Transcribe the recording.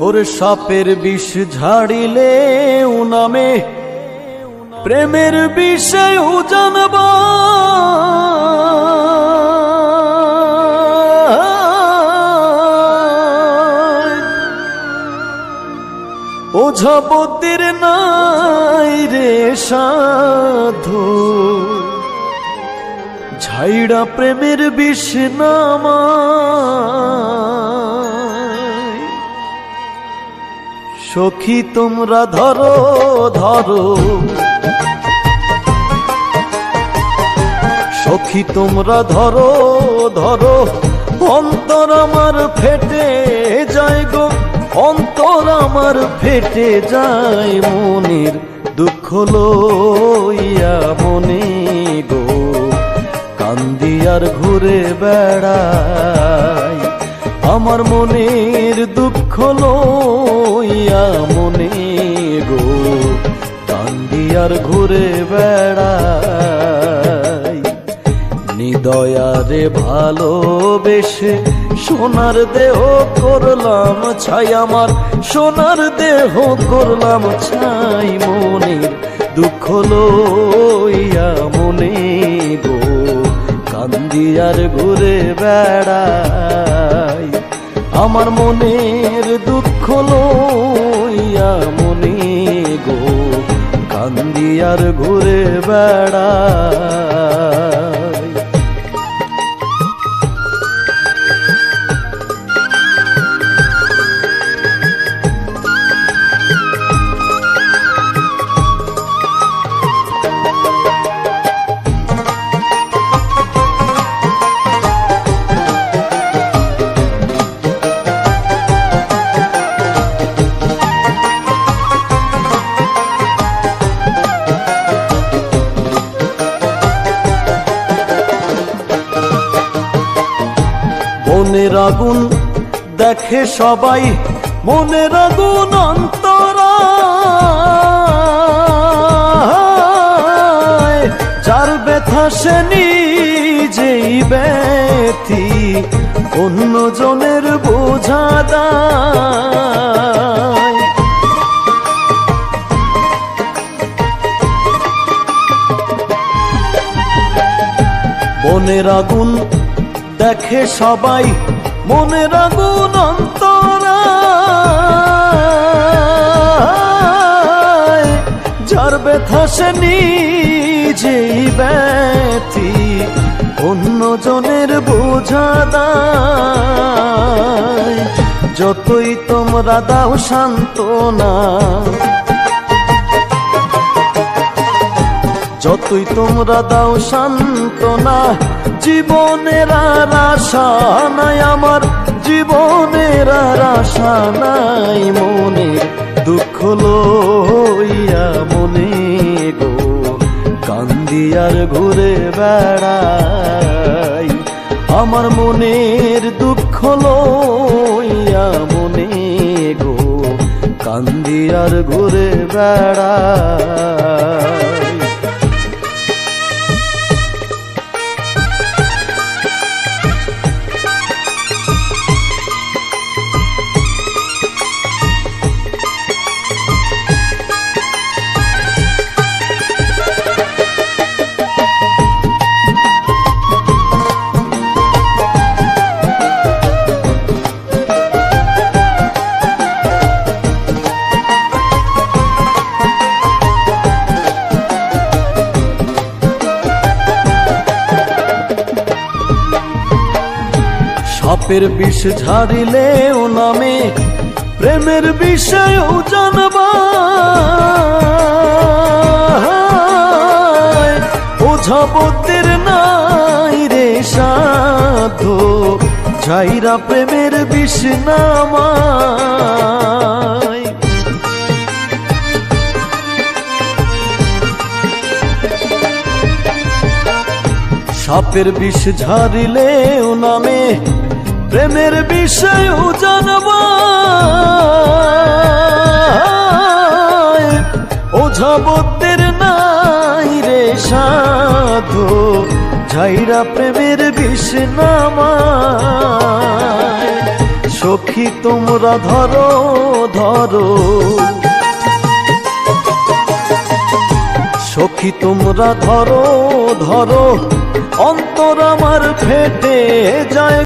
ওর সাপের বিষ ঝাড়িলে নামে প্রেমের বিষয় জানবা ওঝাপতির নাই রে সাধু ঝাইড়া প্রেমের বিষ নামায়। সখী তোমরা ধরো ধরো, সখী তোমরা ধরো ধরো, অন্তর আমার ফেটে যায় গো, অন্তর আমার ফেটে যায় মনের দুঃখ লইয়া মনে গো, কান্দি আর ঘুরে বেড়াই আমার মনের দুঃখ লইয়া মনে গো, কান্দি আর ঘুরে বেড়াই। নিদয়ারে ভালোবেসে সোনার দেহ করলাম ছাই, আমার সোনার দেহ করলাম ছাই মনের দুঃখ লইয়া মনে গো, কান্দি আর ঘুরে বেড়াই আমার মনের দুঃখ লইয়া মনে গো, কান্দি আর ঘুরে বেড়াই। মনের আগুন দেখে সবাই, মনের আগুন অন্তরায়, যার ব্যথা সে নিজেই ব্যথি, অন্য জনের বোঝা দায়। মনের আগুন দেখে সবাই, মনের আগুন অন্তরায়, যার ব্যথা সে নিজেই ব্যথি, অন্য জনের বোঝা দায়। যতই তোমরা দাও সান্ত্বনা, যতই তোমরা দাও সান্ত্বনা, জীবনের আর আশা নাই আমার, জীবনের আর আশা নাই মনের দুঃখ লইয়া মনে গো, কান্দি আর ঘুরে বেড়াই আমার মনের দুঃখ লইয়া মনে গো, কান্দি আর ঘুরে বেড়াই। সাপের বিষ ঝাড়িলে নামে প্রেমের বিষয় জানবা, ওঝাপতির নাই রে সাধু ঝাইরা প্রেমের বিষ নামায়। সাপের বিষ ঝাড়িলে নামে প্রেমের বিষয় জানবা, ওঝাপতির নাই রে সাধু ঝাইরা প্রেমের বিষ নামায়। সখী তোমরা ধরো ধরো, সখী তোমরা ধরো ধরো, অন্তর আমার ফেটে যায়।